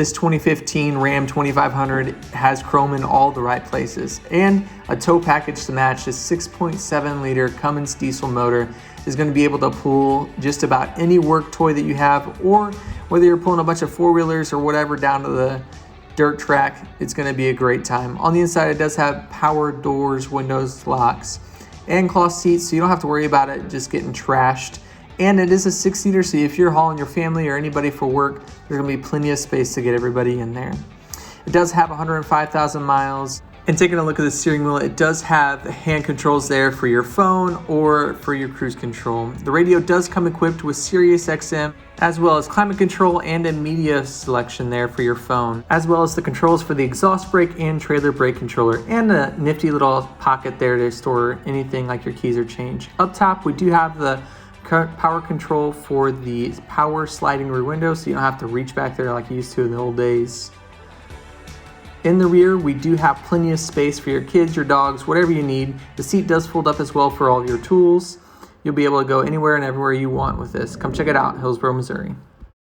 This 2015 Ram 2500 has chrome in all the right places, and a tow package to match. This 6.7 liter Cummins diesel motor is going to be able to pull just about any work toy that you have, or whether you're pulling a bunch of four-wheelers or whatever down to the dirt track, it's going to be a great time. On the inside, it does have power doors, windows, locks, and cloth seats, so you don't have to worry about it just getting trashed. And it is a 6-seater, so if you're hauling your family or anybody for work, there's going to be plenty of space to get everybody in there. It does have 105,000 miles. And taking a look at the steering wheel, it does have hand controls there for your phone or for your cruise control. The radio does come equipped with Sirius XM, as well as climate control and a media selection there for your phone, as well as the controls for the exhaust brake and trailer brake controller, and a nifty little pocket there to store anything like your keys or change. Up top, we do have the power control for the power sliding rear window, so you don't have to reach back there like you used to in the old days. In the rear, we do have plenty of space for your kids, your dogs, whatever you need. The seat does fold up as well for all of your tools. You'll be able to go anywhere and everywhere you want with this. Come check it out, Hillsboro, Missouri.